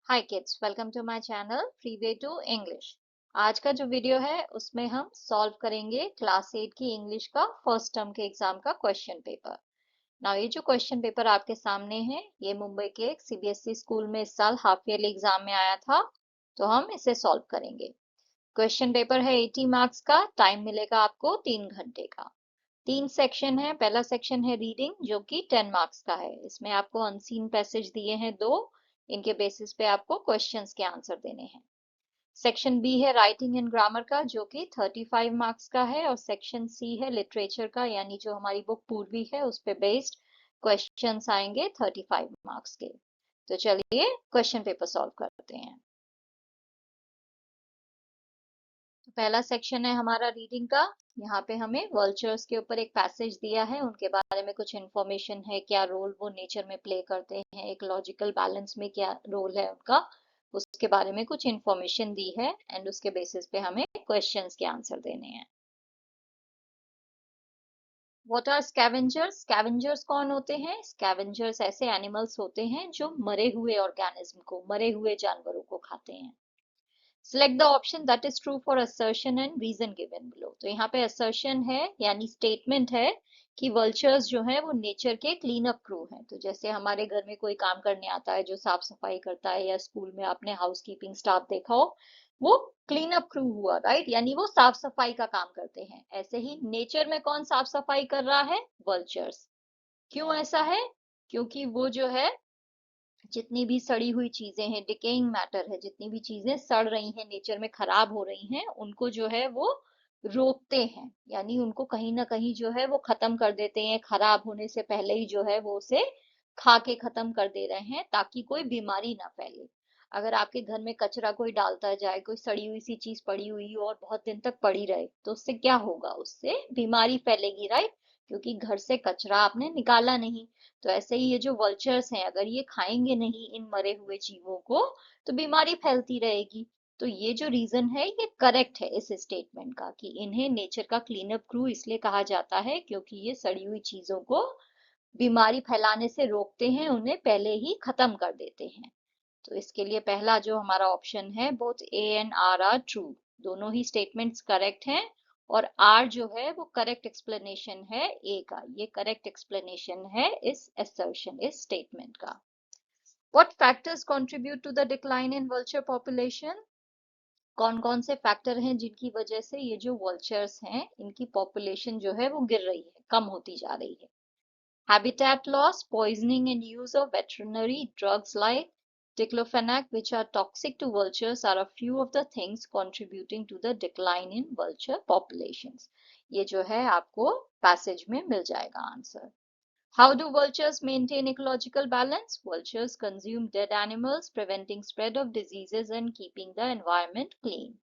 Hi kids, welcome to my channel freeway to English. आज का जो वीडियो है उसमें हम सॉल्व करेंगे क्लास 8 की इंग्लिश का फर्स्ट टर्म के एग्जाम का क्वेश्चन पेपर। नाउ ये जो क्वेश्चन पेपर आपके सामने है ये मुंबई के एक सीबीएसई स्कूल में इस साल हाफ ईयरली एग्जाम में आया था, तो हम इसे सॉल्व करेंगे। क्वेश्चन पेपर है 80 मार्क्स का। टाइम मिलेगा आपको 3 घंटे का। 3 सेक्शन है। पहला सेक्शन है रीडिंग जो कि 10 मार्क्स का है। इसमें आपको अनसीन पैसेज दिए हैं दो, इनके बेसिस पे आपको क्वेश्चंस के आंसर देने हैं। सेक्शन बी है राइटिंग एंड ग्रामर का जो कि 35 मार्क्स का है, और सेक्शन सी है लिटरेचर का, यानी जो हमारी बुक पूर्वी है उस पे बेस्ड क्वेश्चंस आएंगे 35 मार्क्स के। तो चलिए क्वेश्चन पेपर सॉल्व करते हैं। पहला सेक्शन है हमारा रीडिंग का। यहाँ पे हमें वर्चर्स के ऊपर एक पैसेज दिया है, उनके बारे में कुछ इन्फॉर्मेशन है, क्या रोल वो नेचर में प्ले करते हैं, इकोलॉजिकल बैलेंस में क्या रोल है उनका, उसके बारे में कुछ इन्फॉर्मेशन दी है, एंड उसके बेसिस पे हमें क्वेश्चंस के आंसर देने हैं। What are scavengers? स्कैवेंजर्स कौन होते हैं? स्कैवेंजर्स ऐसे एनिमल्स होते हैं जो मरे हुए ऑर्गेनिज्म को, मरे हुए जानवरों को खाते हैं। Select the option that is true for assertion and reason given below। तो यहाँ पे assertion है यानी स्टेटमेंट है कि वल्चर्स जो है वो नेचर के क्लीन अप क्रू हैं। तो जैसे हमारे घर में कोई काम करने आता है जो साफ सफाई करता है, या स्कूल में आपने हाउस कीपिंग स्टाफ देखा हो, वो क्लीन अप क्रू हुआ, राइट? यानी वो साफ सफाई का काम करते हैं। ऐसे ही नेचर में कौन साफ सफाई कर रहा है? वल्चर्स। क्यों ऐसा है? क्योंकि वो जो है जितनी भी सड़ी हुई चीजें हैं, डिकेइंग मैटर है, जितनी भी चीजें सड़ रही हैं नेचर में, खराब हो रही हैं, उनको जो है वो रोकते हैं, यानी उनको कहीं ना कहीं जो है वो खत्म कर देते हैं। खराब होने से पहले ही जो है वो उसे खा के खत्म कर दे रहे हैं ताकि कोई बीमारी ना फैले। अगर आपके घर में कचरा कोई डालता जाए, कोई सड़ी हुई सी चीज पड़ी हुई हो और बहुत दिन तक पड़ी रहे, तो उससे क्या होगा? उससे बीमारी फैलेगी, राइट? क्योंकि घर से कचरा आपने निकाला नहीं। तो ऐसे ही ये जो वल्चर्स हैं, अगर ये खाएंगे नहीं इन मरे हुए जीवों को, तो बीमारी फैलती रहेगी। तो ये जो रीजन है ये करेक्ट है इस स्टेटमेंट का, कि इन्हें नेचर का क्लीन अप क्रू इसलिए कहा जाता है क्योंकि ये सड़ी हुई चीजों को बीमारी फैलाने से रोकते हैं, उन्हें पहले ही खत्म कर देते हैं। तो इसके लिए पहला जो हमारा ऑप्शन है, both A and R true. दोनों ही स्टेटमेंट्स करेक्ट हैं, और आर जो है वो करेक्ट एक्सप्लेनेशन है ए का। ये करेक्ट एक्सप्लेनेशन है इस assertion, इस स्टेटमेंट का। What factors contribute to the decline in vulture population? कौन कौन से फैक्टर हैं जिनकी वजह से ये जो वल्चर्स हैं इनकी पॉपुलेशन जो है वो गिर रही है, कम होती जा रही है? Habitat loss, poisoning and use of veterinary drugs like diclofenac, which are toxic to vultures, are a few of the things contributing to the decline in vulture populations। ये जो है आपको पैसेज में मिल जाएगा answer. How do vultures maintain ecological balance? Vultures consume dead animals, preventing spread of diseases and keeping the environment clean।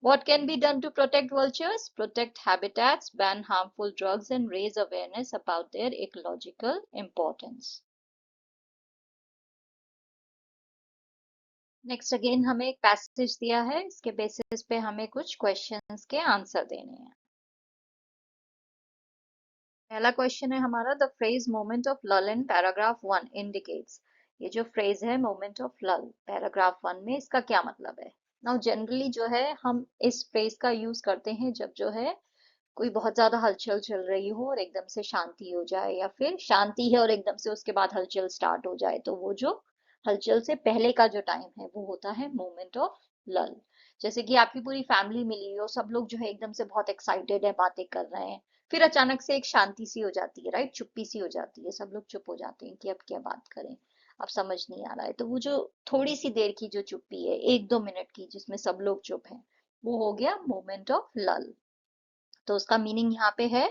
What can be done to protect vultures? Protect habitats, ban harmful drugs, and raise awareness about their ecological importance। Next again हमें एक passage दिया है, इसके basis पे हमें कुछ questions के answer देने हैं। पहला क्वेश्चन है हमारा, द फ्रेज मोमेंट ऑफ लल इन पैराग्राफ 1 इंडिकेट्स। ये जो फ्रेज है मोमेंट ऑफ लल पैराग्राफ 1 में, इसका क्या मतलब है? नाउ जनरली जो है हम इस फ्रेज का यूज करते हैं जब जो है कोई बहुत ज्यादा हलचल चल रही हो और एकदम से शांति हो जाए, या फिर शांति है और एकदम से उसके बाद हलचल स्टार्ट हो जाए, तो वो जो हलचल से पहले का जो टाइम है वो होता है मोमेंट ऑफ लल। जैसे कि आपकी पूरी फैमिली मिली हो, सब लोग जो है एकदम से बहुत एक्साइटेड है, बातें कर रहे हैं, फिर अचानक से एक शांति सी हो जाती है, राइट? चुप्पी सी हो जाती है, सब लोग चुप हो जाते हैं कि अब क्या बात करें, अब समझ नहीं आ रहा है। तो वो जो थोड़ी सी देर की जो चुप्पी है, 1-2 मिनट की, जिसमें सब लोग चुप हैं, वो हो गया मोमेंट ऑफ लल। तो उसका मीनिंग यहाँ पे है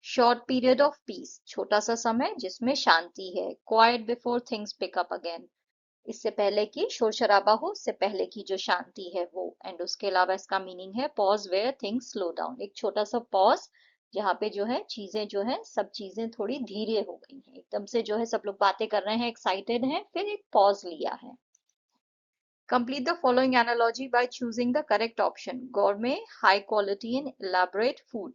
शॉर्ट पीरियड ऑफ पीस, छोटा सा समय जिसमें शांति है। Quiet before things pick up again, इससे पहले की शोर शराबा हो, इससे पहले की जो शांति है वो। एंड उसके अलावा इसका मीनिंग है pause where things slow down, एक छोटा सा पॉज जहाँ पे जो है चीजें जो है सब चीजें थोड़ी धीरे हो गई हैं, एकदम से जो है सब लोग बातें कर रहे हैं, एक्साइटेड हैं, फिर एक पॉज लिया है। Complete the following analogy by choosing the correct option। Gourmet, high quality and elaborate food।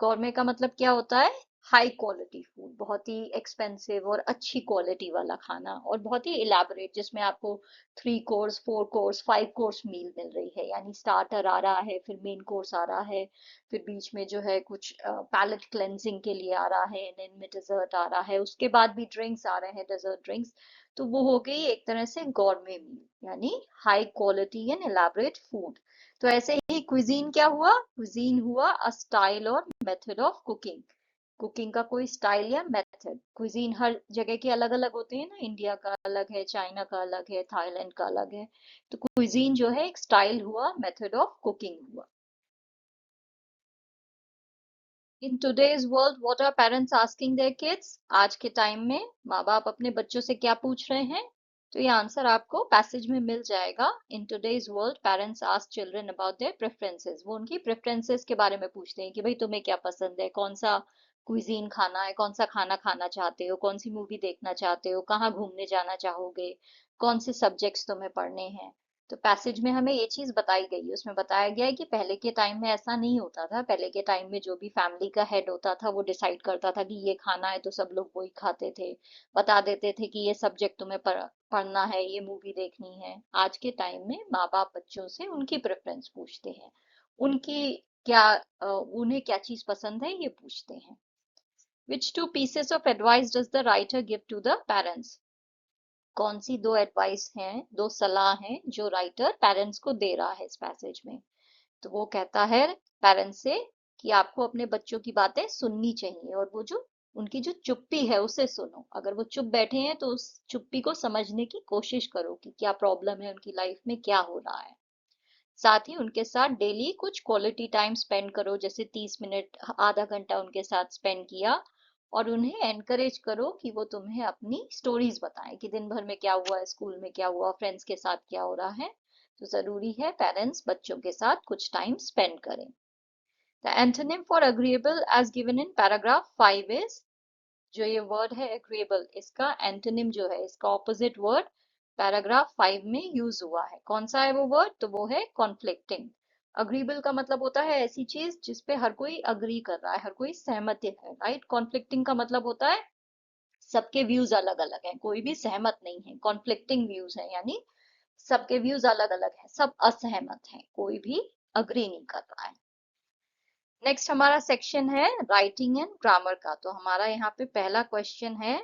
Gourmet का मतलब क्या होता है? हाई क्वालिटी फूड, बहुत ही एक्सपेंसिव और अच्छी क्वालिटी वाला खाना, और बहुत ही इलेबोरेट, जिसमें आपको 3 कोर्स 4 कोर्स 5 कोर्स मील मिल रही है, यानी स्टार्टर आ रहा है, फिर मेन कोर्स आ रहा है, फिर बीच में जो है कुछ पैलेट क्लेंजिंग के लिए आ रहा है, एंड में डिजर्ट आ रहा है, उसके बाद भी ड्रिंक्स आ रहे हैं, डेजर्ट ड्रिंक्स। तो वो हो गई एक तरह से गॉर्मे मील, यानी high quality and elaborate food. तो ऐसे ही क्विजीन क्या हुआ? क्विजीन हुआ अ स्टाइल और मेथड ऑफ कुकिंग। कुकिंग का कोई स्टाइल या मेथड। क्विजीन हर जगह के अलग अलग होते हैं ना, इंडिया का अलग है, चाइना का अलग है, थाईलैंड का अलग है। तो क्विजीन जो है एक स्टाइल हुआ, मेथड ऑफ कुकिंग हुआ। In today's world what are parents asking their kids? आज के टाइम में माँ बाप अपने बच्चों से क्या पूछ रहे हैं? तो ये आंसर आपको पैसेज में मिल जाएगा। इन today's world parents ask children about their preferences. वो उनकी प्रेफरेंसेस के बारे में पूछते हैं कि भाई तुम्हें क्या पसंद है, कौन सा क्विजीन खाना है, कौन सा खाना खाना चाहते हो, कौन सी मूवी देखना चाहते हो, कहाँ घूमने जाना चाहोगे, कौन से सब्जेक्ट्स तुम्हें पढ़ने हैं। तो पैसेज में हमें ये चीज बताई गई है, उसमें बताया गया है कि पहले के टाइम में ऐसा नहीं होता था। पहले के टाइम में जो भी फैमिली का हेड होता था वो डिसाइड करता था कि ये खाना है, तो सब लोग वही खाते थे, बता देते थे कि ये सब्जेक्ट तुम्हें पढ़ना है, ये मूवी देखनी है। आज के टाइम में माँ बाप बच्चों से उनकी प्रेफरेंस पूछते हैं, उनकी क्या उन्हें क्या चीज पसंद है ये पूछते हैं। Which two pieces of advice does the writer give to the parents? कौन सी दो एडवाइस हैं, दो सलाह हैं जो राइटर पेरेंट्स को दे रहा है इस पैसेज में? तो वो कहता है पेरेंट्स से कि आपको अपने बच्चों की बातें सुननी चाहिए, और वो जो उनकी जो चुप्पी है उसे सुनो। अगर वो चुप बैठे हैं तो उस चुप्पी को समझने की कोशिश करो कि क्या प्रॉब्लम है उनकी लाइफ में, क्या हो रहा है। साथ ही उनके साथ डेली कुछ क्वालिटी टाइम स्पेंड करो, जैसे 30 मिनट, आधा घंटा उनके साथ स्पेंड किया। और उन्हें एनकरेज करो कि वो तुम्हें अपनी स्टोरीज बताएं कि दिन भर में क्या हुआ, स्कूल में क्या हुआ, फ्रेंड्स के साथ क्या हो रहा है। तो जरूरी है पेरेंट्स बच्चों के साथ कुछ टाइम स्पेंड करें। The antonym for agreeable as given in paragraph 5 is, जो ये वर्ड है एग्रीएबल, इसका एंटोनिम जो है, इसका ऑपोजिट वर्ड पैराग्राफ 5 में यूज हुआ है। कौन सा है वो वर्ड? तो वो है कॉन्फ्लिक्टिंग। अग्रीबल का मतलब होता है ऐसी चीज जिसपे हर कोई अग्री कर रहा है, हर कोई सहमत है, राइट। कॉन्फ्लिक्टिंग का मतलब होता है सबके व्यूज अलग अलग हैं, कोई भी सहमत नहीं है। कॉन्फ्लिक्टिंग व्यूज है यानी सबके व्यूज अलग अलग हैं, सब असहमत हैं, कोई भी अग्री नहीं कर रहा है। नेक्स्ट हमारा सेक्शन है राइटिंग एंड ग्रामर का। तो हमारा यहाँ पे पहला क्वेश्चन है,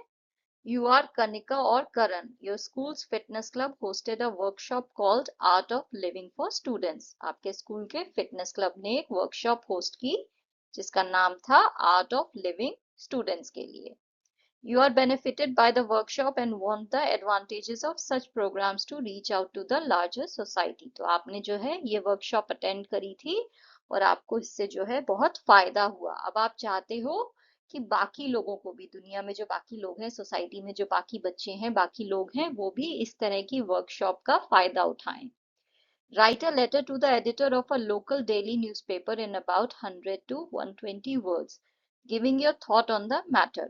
You are Kanika or Karan. Your school's fitness club hosted a workshop called Art of Living for Students. आपके स्कूल के फिटनेस क्लब ने एक वर्कशॉप होस्ट की जिसका नाम था आर्ट ऑफ लिविंग स्टूडेंट्स के लिए। You are benefited by the workshop and want the advantages of such programs to reach out to the larger society. तो आपने जो है ये वर्कशॉप अटेंड करी थी और आपको इससे जो है बहुत फायदा हुआ। अब आप चाहते हो कि बाकी लोगों को भी, दुनिया में जो बाकी लोग हैं, सोसाइटी में जो बाकी बच्चे हैं, बाकी लोग हैं, वो भी इस तरह की वर्कशॉप का फायदा उठाएं। Write a letter to the editor of a local daily newspaper in about 100 to 120 words, giving your thought on the matter.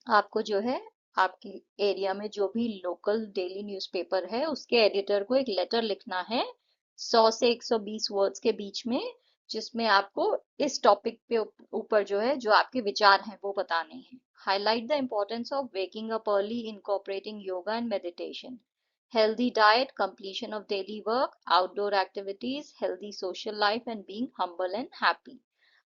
आपको जो है आपके एरिया में जो भी लोकल डेली न्यूज़पेपर है उसके एडिटर को एक लेटर लिखना है 100 से 120 वर्ड्स के बीच में, जिसमें आपको इस टॉपिक पे ऊपर जो है, जो आपके विचार हैं वो बताने हैं। Highlight the importance of waking up early, incorporating yoga and meditation, healthy diet, completion of daily work, outdoor activities, healthy social life and being humble and happy.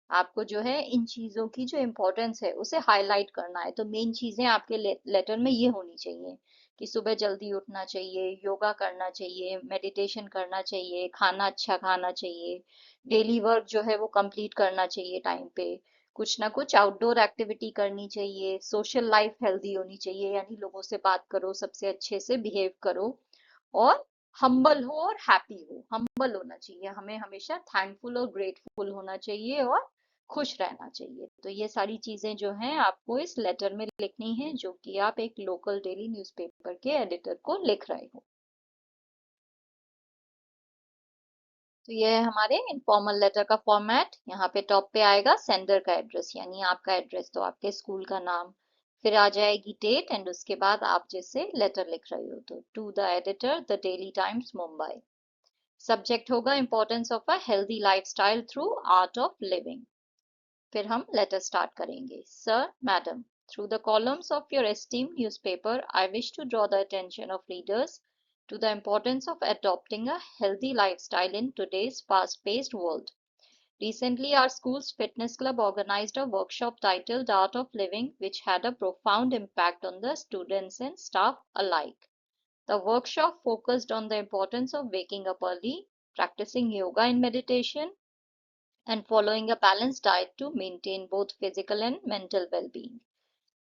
आपको जो है इन चीजों की जो इम्पोर्टेंस है उसे हाईलाइट करना है। तो मेन चीजें आपके लेटर में ये होनी चाहिए कि सुबह जल्दी उठना चाहिए, योगा करना चाहिए, मेडिटेशन करना चाहिए, खाना अच्छा खाना चाहिए, डेली वर्क जो है वो कंप्लीट करना चाहिए टाइम पे, कुछ ना कुछ आउटडोर एक्टिविटी करनी चाहिए, सोशल लाइफ हेल्दी होनी चाहिए, यानी लोगों से बात करो, सबसे अच्छे से बिहेव करो, और हम्बल हो और हैप्पी हो। हम्बल होना चाहिए, हमें हमेशा थैंकफुल और ग्रेटफुल होना चाहिए, और खुश रहना चाहिए। तो ये सारी चीजें जो हैं आपको इस लेटर में लिखनी है, जो कि आप एक लोकल डेली न्यूज़पेपर के एडिटर को लिख रहे हो। तो ये है हमारे इनफॉर्मल लेटर का फॉर्मेट। यहाँ पे टॉप पे आएगा सेंडर का एड्रेस, यानी आपका एड्रेस, तो आपके स्कूल का नाम, फिर आ जाएगी डेट, एंड उसके बाद आप जैसे लेटर लिख रहे हो तो to the editor the Daily Times Mumbai. Subject होगा importance of a healthy lifestyle through art of living. फिर हम लेटर स्टार्ट करेंगे. Sir, madam, through the columns of your esteemed newspaper, I wish to draw the attention of readers to the importance of adopting a healthy lifestyle in today's fast-paced world. Recently, our school's fitness club organized a workshop titled Art of Living, which had a profound impact on the students and staff alike. The workshop focused on the importance of waking up early, practicing yoga and meditation, and following a balanced diet to maintain both physical and mental well-being.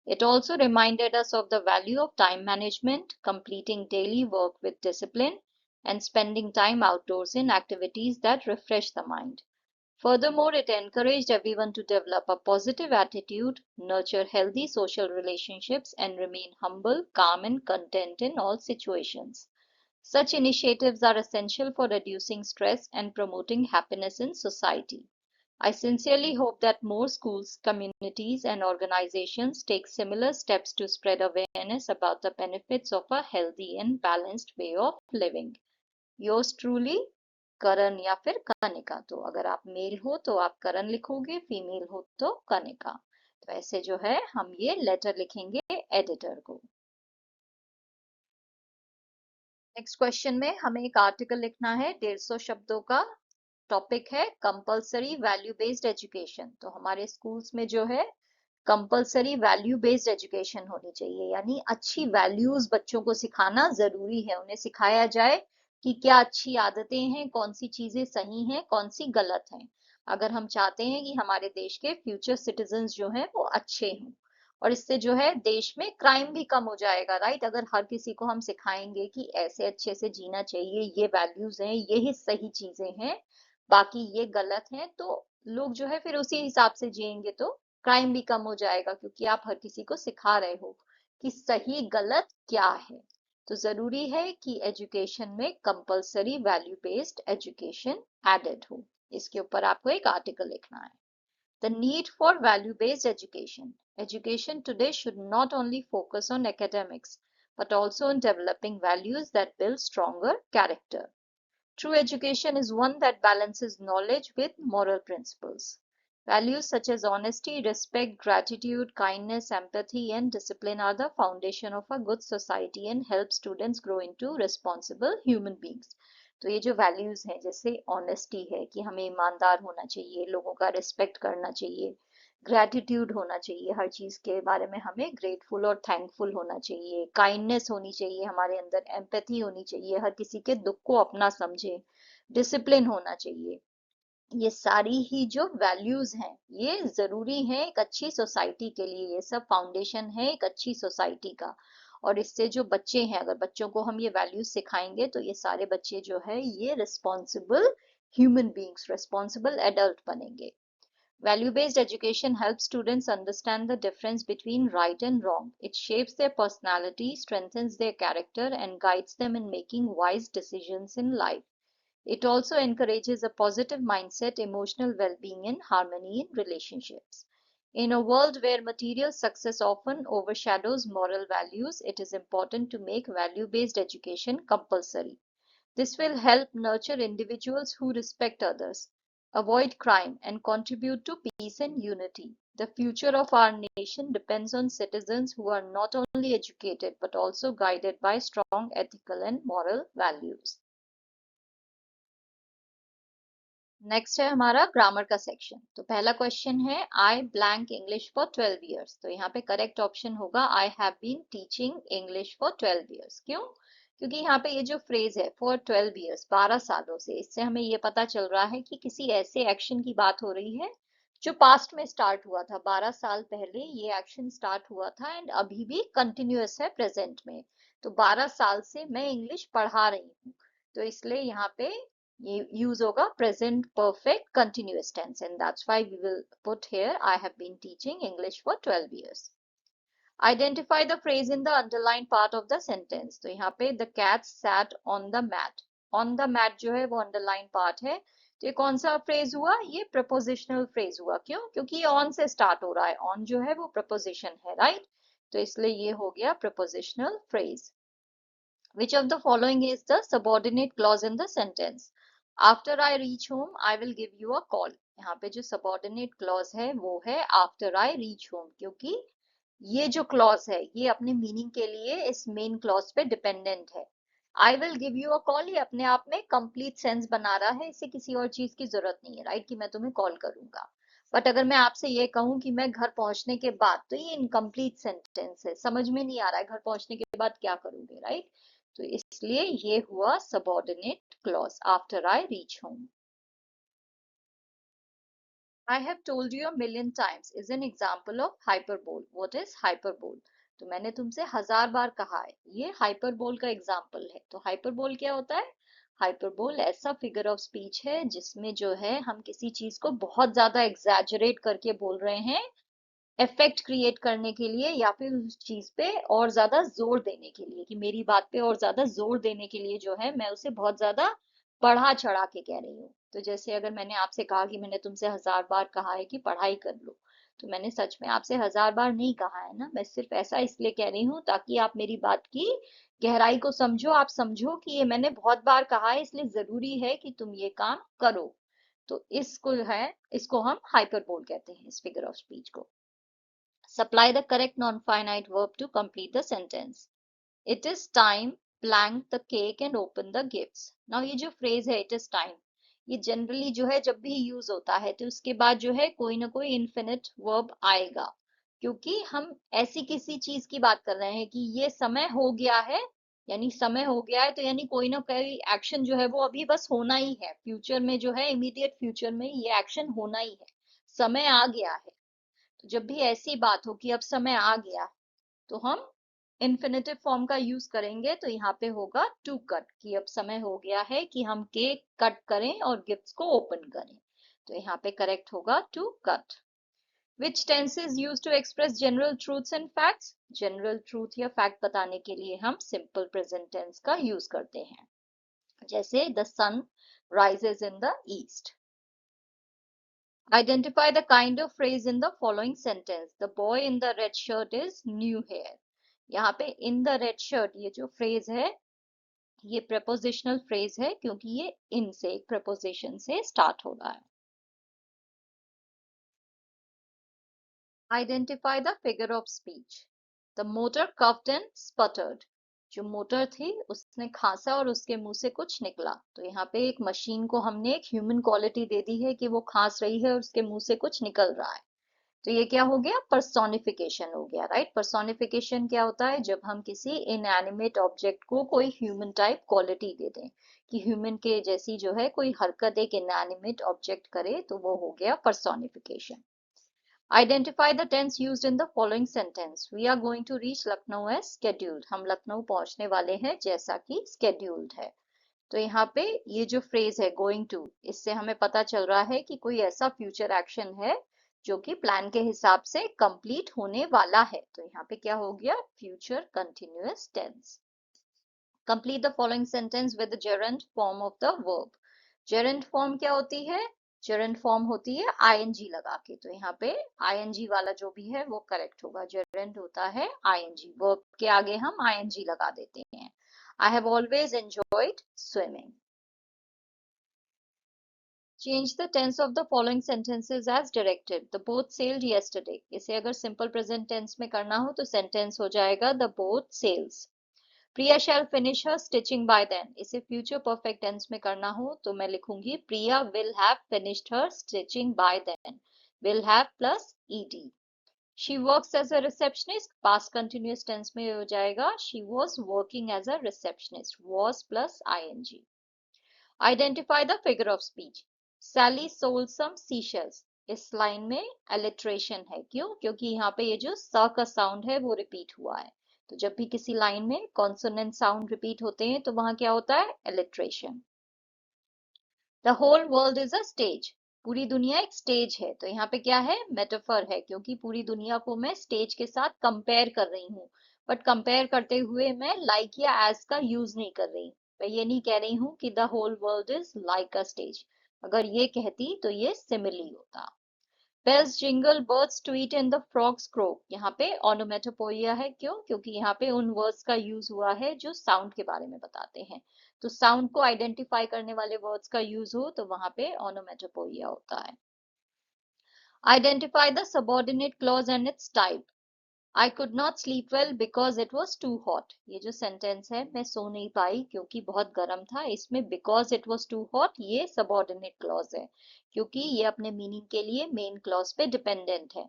It also reminded us of the value of time management, completing daily work with discipline, and spending time outdoors in activities that refresh the mind. Furthermore, it encouraged everyone to develop a positive attitude, nurture healthy social relationships, and remain humble, calm, and content in all situations. Such initiatives are essential for reducing stress and promoting happiness in society. I sincerely hope that more schools, communities, and organizations take similar steps to spread awareness about the benefits of a healthy and balanced way of living. Yours truly, करण या फिर कनिका. तो अगर आप mail हो तो आप करण लिखोगे, female हो तो कनिका. तो ऐसे जो है हम ये लेटर लिखेंगे एडिटर को. नेक्स्ट क्वेश्चन में हमें एक आर्टिकल लिखना है 150 शब्दों का. टॉपिक है कंपलसरी वैल्यू बेस्ड एजुकेशन. तो हमारे स्कूल्स में जो है कंपलसरी वैल्यू बेस्ड एजुकेशन होनी चाहिए, यानी अच्छी वैल्यूज बच्चों को सिखाना जरूरी है. उन्हें सिखाया जाए कि क्या अच्छी आदतें हैं, कौन सी चीजें सही हैं, कौन सी गलत हैं. अगर हम चाहते हैं कि हमारे देश के फ्यूचर सिटीजन्स जो हैं वो अच्छे हों, और इससे जो है देश में क्राइम भी कम हो जाएगा, राइट. अगर हर किसी को हम सिखाएंगे कि ऐसे अच्छे से जीना चाहिए, ये वैल्यूज हैं, यही सही चीजें हैं, बाकी ये गलत हैं, तो लोग जो है फिर उसी हिसाब से जिएंगे, तो क्राइम भी कम हो जाएगा, क्योंकि आप हर किसी को सिखा रहे हो कि सही गलत क्या है. तो जरूरी है कि एजुकेशन में compulsory value based education added हो. इसके ऊपर आपको एक आर्टिकल लिखना है. The need for value-based education. Education today should not only focus on academics, but also on developing values that build stronger character. True education is one that balances knowledge with moral principles. Values such as honesty, respect, gratitude, kindness, empathy, and discipline are the foundation of a good society and help students grow into responsible human beings. तो ये जो values हैं, जैसे honesty है कि हमें ईमानदार होना चाहिए, लोगों का रिस्पेक्ट करना चाहिए, ग्रैटिट्यूड होना चाहिए, हर चीज के बारे में हमें ग्रेटफुल और थैंकफुल होना चाहिए, काइंडनेस होनी चाहिए हमारे अंदर, एम्पैथी होनी चाहिए, हर किसी के दुख को अपना समझे, डिसिप्लिन होना चाहिए. ये सारी ही जो वैल्यूज हैं ये जरूरी है एक अच्छी सोसाइटी के लिए. ये सब फाउंडेशन है एक अच्छी सोसाइटी का. और इससे जो बच्चे हैं, अगर बच्चों को हम ये वैल्यूज सिखाएंगे तो ये सारे बच्चे जो है ये responsible human beings, responsible adult बनेंगे. Value-based education helps students understand the difference between right and wrong. It shapes their personality, strengthens their character, and guides them in making wise decisions in life. It also encourages a positive mindset, emotional well-being, and harmony in relationships. In a world where material success often overshadows moral values, it is important to make value-based education compulsory. This will help nurture individuals who respect others, avoid crime, and contribute to peace and unity. The future of our nation depends on citizens who are not only educated but also guided by strong ethical and moral values. Next है हमारा grammar का section. तो पहला question है I blank English for 12 years. तो यहाँ पे correct option होगा I have been teaching English for 12 years. क्यों? क्योंकि यहाँ पे ये जो फ्रेज है फॉर 12 ईयर्स, 12 सालों से, इससे हमें ये पता चल रहा है कि किसी ऐसे एक्शन की बात हो रही है जो पास्ट में स्टार्ट हुआ था. 12 साल पहले ये एक्शन स्टार्ट हुआ था एंड अभी भी कंटिन्यूअस है प्रेजेंट में. तो 12 साल से मैं इंग्लिश पढ़ा रही हूँ, तो इसलिए यहाँ पे ये यूज होगा present perfect continuous tense, and that's why we will put here I have been teaching English for 12 years. Identify the phrase in the underlined part of the sentence. तो यहाँ पे the cat sat on the mat. On the mat जो है वो underlined part है. तो ये कौन सा phrase हुआ? ये prepositional phrase हुआ. क्यों? क्योंकि ये on से start हो रहा है. On जो है वो preposition है, right? तो इसलिए ये हो गया prepositional phrase. Which of the following is the subordinate clause in the sentence? After I reach home, I will give you a call. यहाँ पे जो सबऑर्डिनेट क्लॉज है वो है आफ्टर आई रीच होम, क्योंकि ये जो क्लॉज है ये अपने मीनिंग के लिए इस मेन क्लॉज पे डिपेंडेंट है। I will give you a call, ये अपने आप में कंप्लीट सेंस बना रहा है, इसे किसी और चीज की जरूरत नहीं है, राइट, कि मैं तुम्हें कॉल करूंगा। बट अगर मैं आपसे ये कहूं कि मैं घर पहुंचने के बाद, तो ये इनकम्प्लीट सेंटेंस है, समझ में नहीं आ रहा है घर पहुंचने के बाद क्या करोगे, राइट। तो इसलिए ये हुआ subordinate clause after I reach home. I have told you a million times is an example of hyperbole. What is hyperbole? तो मैंने तुमसे 1000 बार कहा है, ये हाइपरबोल का एग्जाम्पल है। तो हाइपरबोल क्या होता है? हाइपरबोल ऐसा फिगर ऑफ स्पीच है जिसमें जो है हम किसी चीज को बहुत ज्यादा एग्जैजरेट करके बोल रहे हैं, इफेक्ट क्रिएट करने के लिए, या फिर उस चीज पे और ज्यादा जोर देने के लिए, कि मेरी बात पे और ज्यादा जोर देने के लिए जो है मैं उसे बहुत ज्यादा बढ़ा चढ़ा के कह रही हूँ। तो जैसे अगर मैंने आपसे कहा कि मैंने तुमसे 1000 बार कहा है कि पढ़ाई कर लो, तो मैंने सच में आपसे 1000 बार नहीं कहा है ना, मैं सिर्फ ऐसा इसलिए कह रही हूँ ताकि आप मेरी बात की गहराई को समझो, आप समझो कि ये मैंने बहुत बार कहा है इसलिए जरूरी है कि तुम ये काम करो। तो इसको हम हाइपरबोल कहते हैं, इस फिगर ऑफ स्पीच को। Supply the correct non-finite verb to complete the sentence. It is time, blank the cake and open the gifts. Now ये जो phrase है it is time, ये generally जो है जब भी यूज होता है तो उसके बाद जो है कोई ना कोई infinite verb आएगा, क्योंकि हम ऐसी किसी चीज की बात कर रहे हैं कि ये समय हो गया है, यानी समय हो गया है तो यानी कोई ना कोई एक्शन जो है वो अभी बस होना ही है, फ्यूचर में जो है इमीडिएट फ्यूचर में ये एक्शन होना ही है, समय आ गया है। तो जब भी ऐसी बात हो कि अब समय आ गया, तो हम इन्फिनेटिव फॉर्म का यूज करेंगे, तो यहाँ पे होगा टू कट, कि अब समय हो गया है कि हम केक कट करें और गिफ्ट्स को ओपन करें। तो यहाँ पे करेक्ट होगा to cut. Which tense is use to express general truths and facts? General truth या फैक्ट बताने के लिए हम सिंपल प्रेजेंट टेंस का यूज करते हैं, जैसे the sun rises in the east. Identify the kind of phrase in the following sentence. The boy in the red shirt is new here. यहाँ पे in the red shirt ये जो phrase है ये prepositional phrase है, क्योंकि ये in से एक preposition से start हो रहा है। Identify the figure of speech. The motor coughed and sputtered. जो मोटर थी उसने खांसा और उसके मुंह से कुछ निकला। तो यहाँ पे एक मशीन को हमने एक ह्यूमन क्वालिटी दे दी है कि वो खांस रही है और उसके मुंह से कुछ निकल रहा है। तो ये क्या हो गया? पर्सोनिफिकेशन हो गया, राइट। पर्सोनिफिकेशन क्या होता है? जब हम किसी इनएनिमेट ऑब्जेक्ट को कोई ह्यूमन टाइप क्वालिटी दे दें, कि ह्यूमन के जैसी जो है कोई हरकत एक इनएनिमेट ऑब्जेक्ट करे, तो वो हो गया personification. Identify the tense used in the following sentence. We are going to reach Lucknow as scheduled. हम लखनऊ पहुंचने वाले हैं जैसा कि scheduled है। तो यहाँ पे ये जो फ्रेज है going to, इससे हमें पता चल रहा है कि कोई ऐसा फ्यूचर एक्शन है जो कि प्लान के हिसाब से कंप्लीट होने वाला है। तो यहाँ पे क्या हो गया? Future continuous tense. Complete the following sentence with the gerund form of the verb. Gerund form क्या होती है? gerund form होती है ing लगा के। तो यहाँ पे ing वाला जो भी है वो करेक्ट होगा। gerund होता है ing, verb के आगे हम ing लगा देते हैं। I have always enjoyed swimming. Change the tense of the following sentences as directed. The boat sailed yesterday. इसे अगर simple present tense में करना हो तो sentence हो जाएगा the boat sails. Priya shall finish her stitching by then. इसे future perfect tense में करना हो तो मैं लिखूंगी Priya will have finished her stitching by then. Will have plus ed. She works as a receptionist. Past continuous tense में हो जाएगा She was working as a receptionist. Was plus ing. Identify the figure of speech. Sally sold some seashells. इस line में alliteration है, क्यों? क्योंकि यहाँ पे ये जो स का साउंड है वो रिपीट हुआ है। तो जब भी किसी लाइन में कॉन्सोनेंट साउंड रिपीट होते हैं तो वहां क्या होता है? alliteration. The whole world is a stage. पूरी दुनिया एक स्टेज है। तो यहाँ पे क्या है? मेटाफर है, क्योंकि पूरी दुनिया को मैं स्टेज के साथ कंपेयर कर रही हूँ, बट कंपेयर करते हुए मैं लाइक या एज का यूज नहीं कर रही। मैं ये नहीं कह रही हूँ कि the whole world is like a stage. अगर ये कहती तो ये सिमिली होता। Bells jingle, birds tweet and the frogs croak. यहाँ पे ओनोमेटोपोइया है, क्यों? क्योंकि यहाँ पे उन वर्ड्स का यूज हुआ है जो साउंड के बारे में बताते हैं। तो साउंड को आइडेंटिफाई करने वाले वर्ड्स का यूज हो तो वहां पे ओनोमेटोपोइया होता है। Identify the subordinate clause and its type. I could not sleep well because it was too hot. ये जो सेंटेंस है, मैं सो नहीं पाई क्योंकि बहुत गर्म था, इसमें because it was too hot ये सबॉर्डिनेट क्लॉज है, क्योंकि ये अपने मीनिंग के लिए मेन क्लॉज पे डिपेंडेंट है।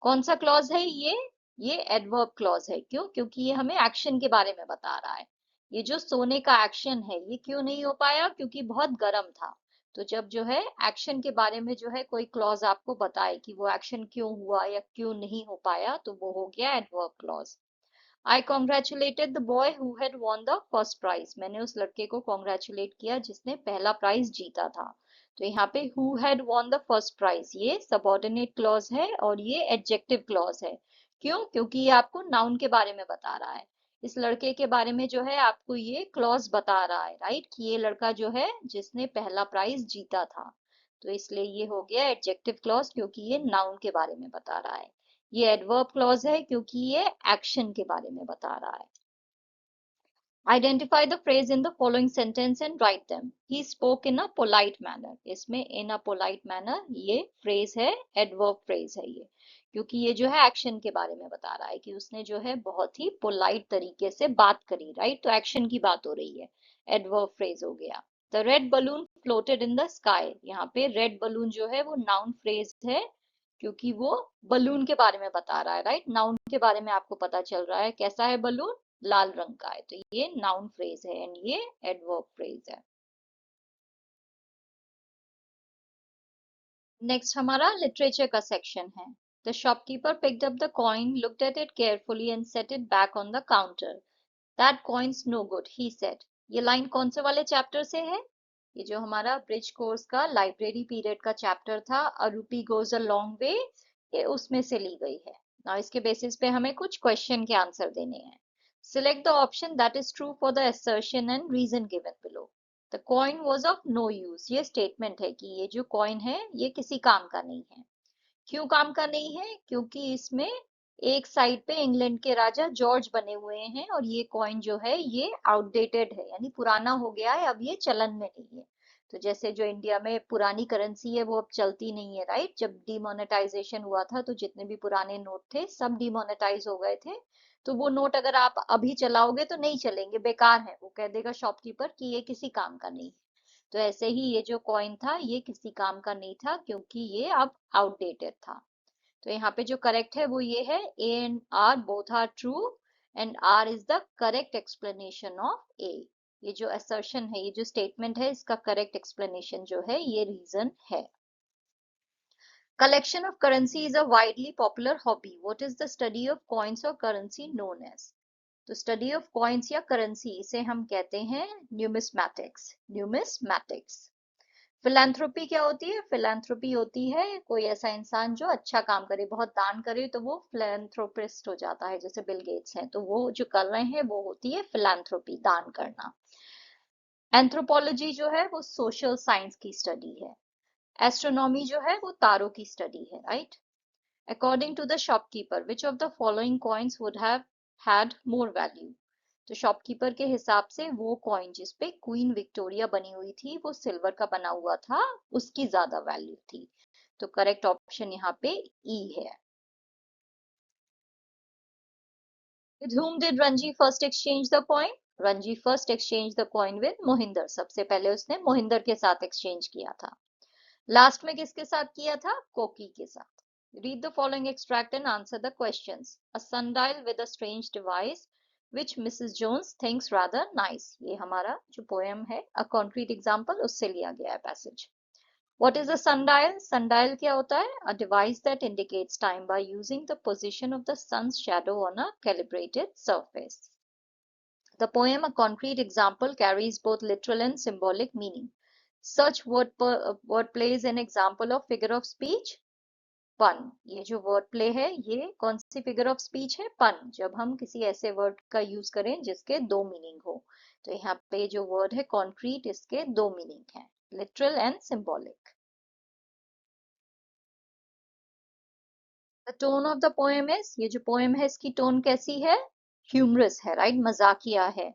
कौन सा क्लॉज है ये एडवर्ब क्लॉज है। क्यों? क्योंकि ये हमें एक्शन के बारे में बता रहा है। ये जो सोने का एक्शन है ये क्यों नहीं हो पाया? क्योंकि बहुत गर्म था। तो जब जो है एक्शन के बारे में जो है कोई क्लॉज आपको बताए कि वो एक्शन क्यों हुआ या क्यों नहीं हो पाया, तो वो हो गया adverb clause. I congratulated the boy who had won the first prize. मैंने उस लड़के को कॉन्ग्रेचुलेट किया जिसने पहला प्राइज जीता था। तो यहाँ पे who had won the first prize ये सबॉर्डिनेट क्लॉज है और ये एडजेक्टिव क्लॉज है। क्यों? क्योंकि ये आपको नाउन के बारे में बता रहा है। इस लड़के के बारे में जो है आपको ये क्लॉज बता रहा है, राइट, कि ये लड़का जो है जिसने पहला प्राइज जीता था। तो इसलिए ये हो गया एडजेक्टिव क्लॉज, क्योंकि ये नाउन के बारे में बता रहा है। ये एडवर्ब क्लॉज है क्योंकि ये एक्शन के बारे में बता रहा है। Identify the phrase in the following sentence and write them. He spoke in a polite manner. इसमें in a polite manner ये phrase है, adverb phrase है ये, क्योंकि ये जो है एक्शन के बारे में बता रहा है कि उसने जो है बहुत ही पोलाइट तरीके से बात करी, राइट। तो एक्शन की बात हो रही है, एडवर्ब फ्रेज हो गया। The red balloon floated in the sky. यहाँ पे रेड बलून जो है वो नाउन फ्रेज है, क्योंकि वो बलून के बारे में बता रहा है, राइट। नाउन के बारे में आपको पता चल रहा है कैसा है बलून, लाल रंग का है। तो ये नाउन फ्रेज है एंड ये एडवर्ब फ्रेज है। नेक्स्ट हमारा लिटरेचर का सेक्शन है। The shopkeeper picked up the coin, looked at it carefully and set it back on the counter. That coin's no good, he said. ये line कौन से वाले चैप्टर से है? ये जो हमारा ब्रिज कोर्स का लाइब्रेरी पीरियड का चैप्टर था, अ रूपी गोज अ लॉन्ग वे, ये उसमें से ली गई है। ना इसके बेसिस पे हमें कुछ क्वेश्चन के आंसर देने हैं। Select the option that is true for the assertion and reason given below. The coin was of no use. ये स्टेटमेंट है कि ये जो कॉइन है ये किसी काम का नहीं है। क्यों काम का नहीं है? क्योंकि इसमें एक साइड पे इंग्लैंड के राजा जॉर्ज बने हुए हैं और ये कॉइन जो है ये आउटडेटेड है, यानी पुराना हो गया है, अब ये चलन में नहीं है। तो जैसे जो इंडिया में पुरानी करेंसी है वो अब चलती नहीं है, राइट। जब डिमोनेटाइजेशन हुआ था तो जितने भी पुराने नोट थे सब डिमोनेटाइज हो गए थे। तो वो नोट अगर आप अभी चलाओगे तो नहीं चलेंगे, बेकार है, वो कह देगा शॉपकीपर कि ये किसी काम का नहीं है। तो ऐसे ही ये जो कॉइन था ये किसी काम का नहीं था, क्योंकि ये अब आउटडेटेड था। तो यहाँ पे जो करेक्ट है वो ये है, A and R both are true and R is the correct explanation of A. ये जो असर्शन है, ये जो स्टेटमेंट है, इसका करेक्ट एक्सप्लेनेशन जो है ये रीजन है। Collection of currency is a widely popular hobby. What is the study of coins or currency known as? तो स्टडी ऑफ कॉइन्स या करेंसी इसे हम कहते हैं न्यूमिस्मैटिक्स। न्यूमिस्मैटिक्स। फिलैंथ्रोपी क्या होती है? फिलैंथ्रोपी होती है कोई ऐसा इंसान जो अच्छा काम करे, बहुत दान करे, तो वो फिलैंथ्रोपिस्ट हो जाता है। जैसे बिल गेट्स हैं तो वो जो कर रहे हैं वो होती है फिलैंथ्रोपी, दान करना। एंथ्रोपोलॉजी जो है वो सोशल साइंस की स्टडी है। एस्ट्रोनॉमी जो है वो तारों की स्टडी है, right. According to the shopkeeper which of the following coins would have had more value. तो शॉपकीपर के हिसाब से वो कॉइन जिसपे क्वीन विक्टोरिया बनी हुई थी, वो सिल्वर का बना हुआ था, उसकी ज्यादा वैल्यू थी। तो करेक्ट ऑप्शन यहाँ पे ई है। With whom did Ranji first exchange the coin? Ranji first exchanged the coin with Mohinder. सबसे पहले उसने मोहिंदर के साथ एक्सचेंज किया था। लास्ट में किसके साथ किया था? कोकी के साथ। Read the following extract and answer the questions. A sundial with a strange device which Mrs. Jones thinks rather nice. ये हमारा जो पोएम है, a concrete example, उससे लिया गया है passage. What is a sundial? Sundial क्या होता है? A device that indicates time by using the position of the sun's shadow on a calibrated surface. The poem A Concrete Example carries both literal and symbolic meaning. Such word play is an example of figure of speech. पन। ये जो word play है ये कौन सी figure of speech है? पन। जब हम किसी ऐसे वर्ड का यूज करें जिसके दो मीनिंग हो। तो यहाँ पे जो वर्ड है कॉन्क्रीट, इसके दो मीनिंग है, literal and symbolic. The tone of the poem is, ये जो पोएम है इसकी टोन कैसी है? ह्यूमरस है, राइट, मजाकिया है।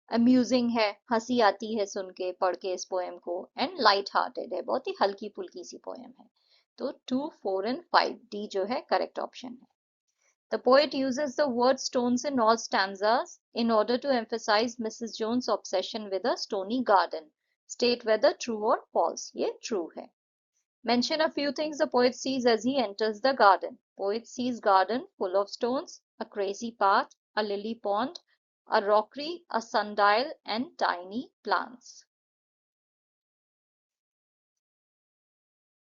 अम्यूजिंग है, हंसी आती है सुन के, पढ़ के इस पोएम को। एंड लाइट हार्टेड है, बहुत ही हल्की फुल्की सी पोएम है। तो 2, 4 and 5 डी जो है करेक्ट ऑप्शन है. The poet uses the word stones in all stanzas in order to emphasize Mrs. Jones' obsession with a stony garden. State whether true or false. ये true है. Mention a few things the poet sees as he enters the garden. Poet sees garden full of stones, a crazy path, a lily pond, a rockery, a sundial, and tiny plants.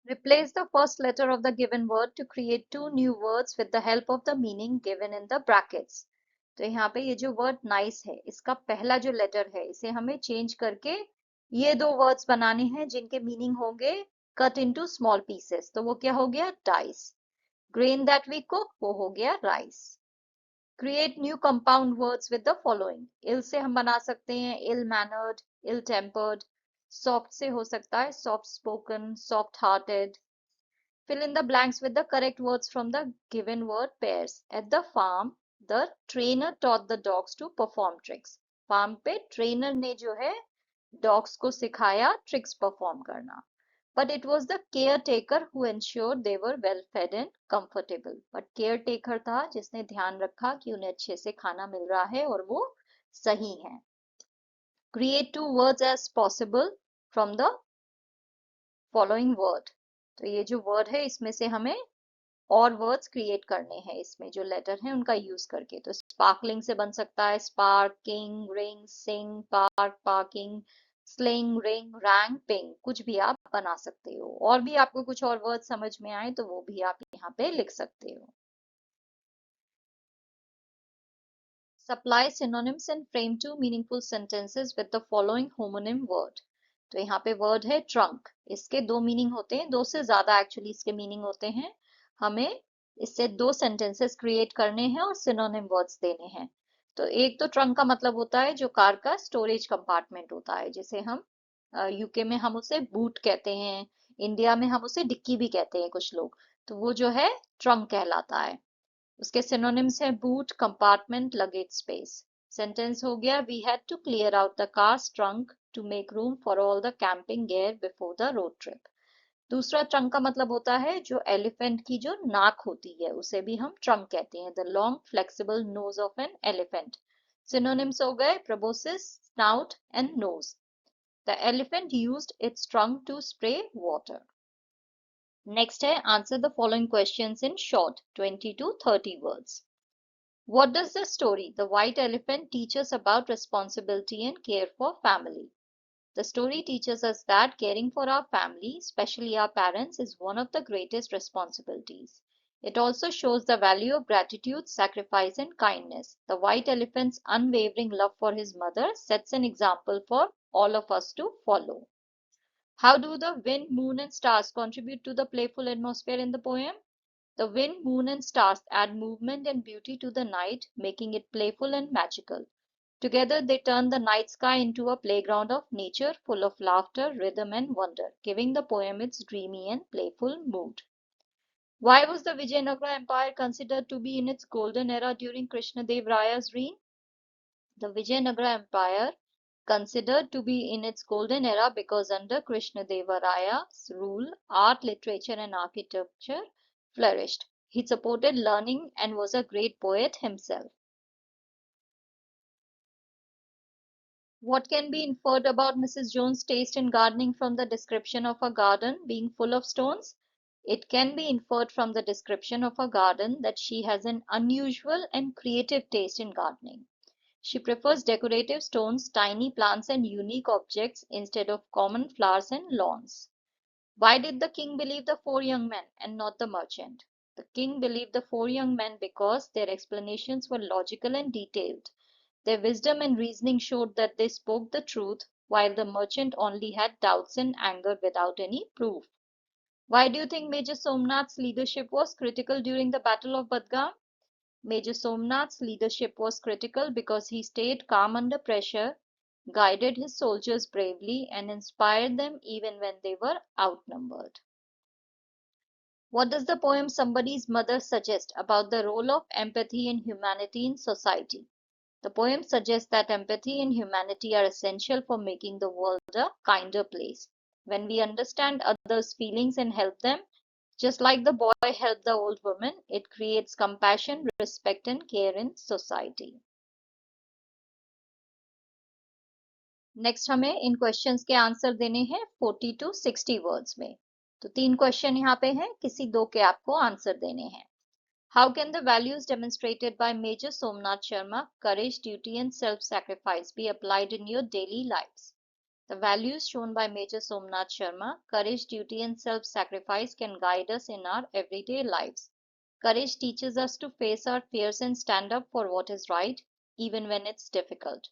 Replace the first letter of the given word to create two new words with the help of the meaning given in the brackets. तो यहाँ पे ये जो word nice है, इसका पहला जो letter है, इसे हमें चेंज करके ये दो वर्ड्स बनाने हैं जिनके मीनिंग होंगे कट इनटू स्मॉल पीसेस. तो वो क्या हो गया? Dice. Grain that we cook, वो हो गया rice. Create new compound words with the following. Ill से हम बना सकते हैं ill mannered, ill tempered. Soft से हो सकता है soft spoken, soft hearted. Fill in the blanks with the correct words from the given word pairs. At the farm, the trainer taught the dogs to perform tricks. Farm पे trainer ने जो है dogs को सिखाया tricks perform करना. But it was the caretaker who ensured they were well fed and comfortable. But caretaker था जिसने ध्यान रखा कि उन्हें अच्छे से खाना मिल रहा है और वो सही है. Create two words as possible from the following word. तो ये जो word है इसमें से हमें और वर्ड्स क्रिएट करने हैं इसमें जो लेटर हैं उनका यूज करके. तो स्पार्कलिंग से बन सकता है sparking, ring, sing, park, parking, sling, ring, rang, ping. कुछ भी आप बना सकते हो. और भी आपको कुछ और वर्ड समझ में आए तो वो भी आप यहाँ पे लिख सकते हो. Supply synonyms and frame two meaningful sentences with the following homonym word. तो यहाँ पे वर्ड है ट्रंक. इसके दो मीनिंग होते हैं, दो से ज्यादा एक्चुअली इसके मीनिंग होते हैं. हमें इससे दो सेंटेंसेस क्रिएट करने हैं और सिनोनिम वर्ड्स देने हैं. तो एक तो ट्रंक का मतलब होता है जो कार का स्टोरेज कंपार्टमेंट होता है, जिसे हम यूके में हम उसे बूट कहते हैं, इंडिया में हम उसे डिक्की भी कहते हैं कुछ लोग. तो वो जो है ट्रंक कहलाता है. उसके सिनोनिम्स है boot, compartment, luggage space. Sentence हो गया we had to clear out the car's trunk to make room for all the camping gear before the road trip. दूसरा ट्रंक का मतलब होता है जो एलिफेंट की जो नाक होती है उसे भी हम ट्रंक कहते हैं. The long flexible nose of an elephant. Synonyms हो गए proboscis, snout and nose. The elephant used its trunk to spray water. Next है answer the following questions in short 20 to 30 words. What does the story The White Elephant teach us about responsibility and care for family? The story teaches us that caring for our family, especially our parents, is one of the greatest responsibilities. It also shows the value of gratitude, sacrifice, and kindness. The white elephant's unwavering love for his mother sets an example for all of us to follow. How do the wind, moon, and stars contribute to the playful atmosphere in the poem? The wind, moon, and stars add movement and beauty to the night, making it playful and magical. Together, they turn the night sky into a playground of nature full of laughter, rhythm, and wonder, giving the poem its dreamy and playful mood. Why was the Vijayanagara Empire considered to be in its golden era during Krishnadev Raya's reign? The Vijayanagara Empire considered to be in its golden era because under Krishnadeva Raya's rule, art, literature, and architecture flourished. He supported learning and was a great poet himself. What can be inferred about Mrs. Jones' taste in gardening from the description of her garden being full of stones? It can be inferred from the description of her garden that she has an unusual and creative taste in gardening. She prefers decorative stones, tiny plants, and unique objects instead of common flowers and lawns. Why did the king believe the four young men and not the merchant? The king believed the four young men because their explanations were logical and detailed. Their wisdom and reasoning showed that they spoke the truth, while the merchant only had doubts and anger without any proof. Why do you think Major Somnath's leadership was critical during the Battle of Badgam? Major Somnath's leadership was critical because he stayed calm under pressure, guided his soldiers bravely, and inspired them even when they were outnumbered. What does the poem Somebody's Mother suggest about the role of empathy and humanity in society? The poem suggests that empathy and humanity are essential for making the world a kinder place. When we understand others' feelings and help them, Just like the boy helped the old woman, it creates compassion, respect and care in society. Next हमें इन questions के answer देने हैं 40 to 60 words में। तो 3 question यहाँ पे हैं, किसी 2 के आपको आंसर देने हैं। How can the values demonstrated by Major Somnath Sharma, courage, duty and self-sacrifice, be applied in your daily lives? The values shown by Major Somnath Sharma, courage, duty and self-sacrifice, can guide us in our everyday lives. Courage teaches us to face our fears and stand up for what is right, even when it's difficult.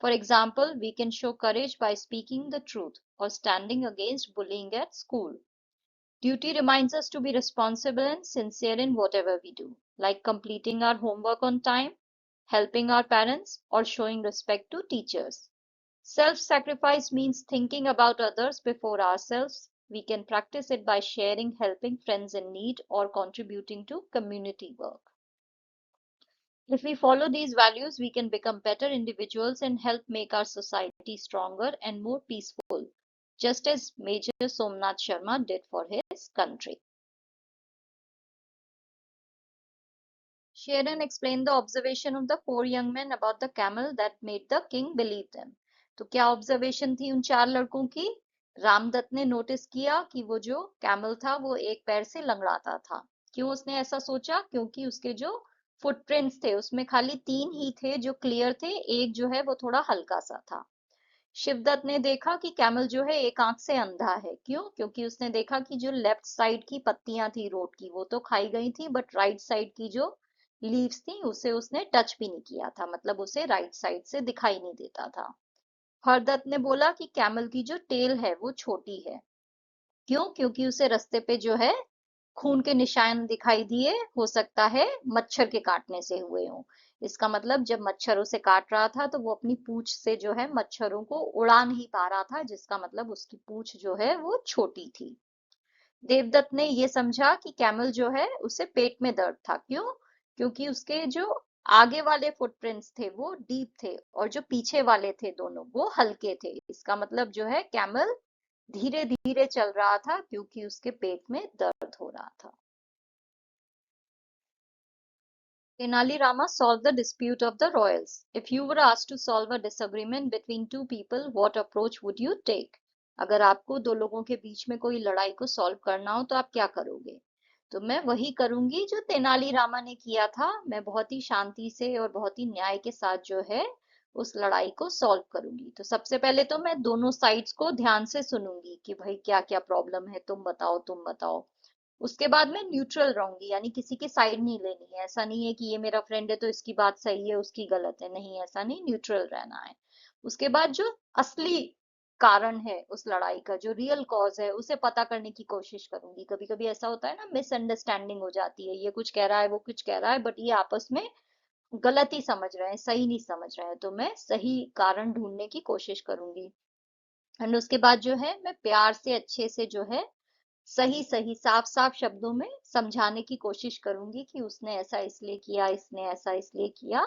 For example, we can show courage by speaking the truth or standing against bullying at school. Duty reminds us to be responsible and sincere in whatever we do, like completing our homework on time, helping our parents, or showing respect to teachers. Self-sacrifice means thinking about others before ourselves. We can practice it by sharing, helping friends in need, or contributing to community work. If we follow these values, we can become better individuals and help make our society stronger and more peaceful, just as Major Somnath Sharma did for his country. Share and explain the observation of the 4 young men about the camel that made the king believe them. तो क्या observation थी उन 4 लड़कों की? रामदत्त ने notice किया कि वो जो कैमल था वो एक पैर से लंगड़ाता था। क्यों उसने ऐसा सोचा? क्योंकि उसके जो फुटप्रिंट्स थे उसमें खाली 3 ही थे जो क्लियर थे, एक जो है वो थोड़ा हल्का सा था। शिवदत्त ने देखा कि कैमल जो है एक आंख से अंधा है। क्यों? क्योंकि उसने देखा कि जो लेफ्ट साइड की पत्तियां थी रोड की वो तो खाई गई थी, बट राइट साइड की जो लीव्स थी उसे उसने टच भी नहीं किया था, मतलब उसे राइट साइड से दिखाई नहीं देता था। हरदत्त ने बोला कि कैमल की जो टेल है वो छोटी है। क्यों? क्योंकि उसे रास्ते पे जो है खून के निशान दिखाई दिए, हो सकता है मच्छर के काटने से हुए हों। इसका मतलब जब मच्छर उसे काट रहा था तो वो अपनी पूंछ से जो है मच्छरों को उड़ा नहीं पा रहा था, जिसका मतलब उसकी पूंछ जो है वो छोटी थी। देवदत्त ने ये समझा कि कैमल जो है उसे पेट में दर्द था। क्यों? क्योंकि उसके जो आगे वाले फुटप्रिंट्स थे वो डीप थे और जो पीछे वाले थे दोनों वो हल्के थे। इसका मतलब जो है कैमल धीरे धीरे चल रहा था क्योंकि उसके पेट में दर्द हो रहा था। Tenali Rama solved the dispute of the royals. If you were asked to solve a disagreement between two people, what approach would you take? अगर आपको दो लोगों के बीच में कोई लड़ाई को सॉल्व करना हो तो आप क्या करोगे? तो मैं वही करूंगी जो तेनाली रामा ने किया था। मैं बहुत ही शांति से और बहुत ही न्याय के साथ जो है उस लड़ाई को सॉल्व करूंगी। तो सबसे पहले तो मैं दोनों साइड्स को ध्यान से सुनूंगी कि भाई क्या क्या प्रॉब्लम है, तुम बताओ तुम बताओ। उसके बाद मैं न्यूट्रल रहूंगी, यानी किसी की साइड नहीं लेनी है। ऐसा नहीं है कि ये मेरा फ्रेंड है तो इसकी बात सही है उसकी गलत है, नहीं ऐसा नहीं, न्यूट्रल रहना है। उसके बाद जो असली कारण है उस लड़ाई का, जो रियल कॉज है उसे पता करने की कोशिश करूंगी। कभी कभी ऐसा होता है ना, मिसअंडरस्टैंडिंग हो जाती है, ये कुछ कह रहा है वो कुछ कह रहा है, बट ये आपस में गलत ही समझ रहे हैं, सही नहीं समझ रहे हैं। तो मैं सही कारण ढूंढने की कोशिश करूंगी। एंड उसके बाद जो है मैं प्यार से अच्छे से जो है सही सही साफ साफ शब्दों में समझाने की कोशिश करूंगी कि उसने ऐसा इसलिए किया, इसने ऐसा इसलिए किया,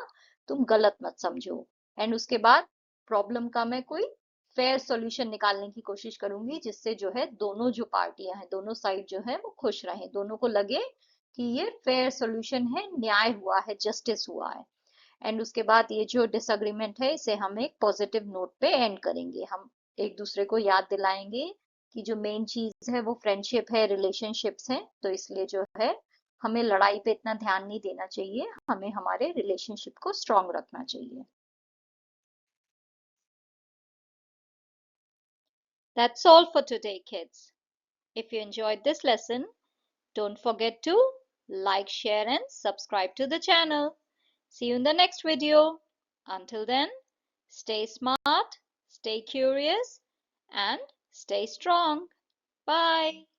तुम गलत मत समझो। एंड उसके बाद प्रॉब्लम का मैं कोई फेयर सॉल्यूशन निकालने की कोशिश करूंगी जिससे जो है दोनों जो पार्टियां हैं, दोनों साइड जो है वो खुश रहें, दोनों को लगे कि ये फेयर सॉल्यूशन है, न्याय हुआ है, जस्टिस हुआ है। एंड उसके बाद ये जो डिसएग्रीमेंट है इसे हम एक पॉजिटिव नोट पे एंड करेंगे। हम एक दूसरे को याद दिलाएंगे कि जो मेन चीज है वो फ्रेंडशिप है, रिलेशनशिप्स हैं। तो इसलिए जो है हमें लड़ाई पे इतना ध्यान नहीं देना चाहिए, हमें हमारे रिलेशनशिप को स्ट्रांग रखना चाहिए। That's all for today, kids. If you enjoyed this lesson, don't forget to like, share and subscribe to the channel. See you in the next video. Until then, stay smart, stay curious, and stay strong. Bye.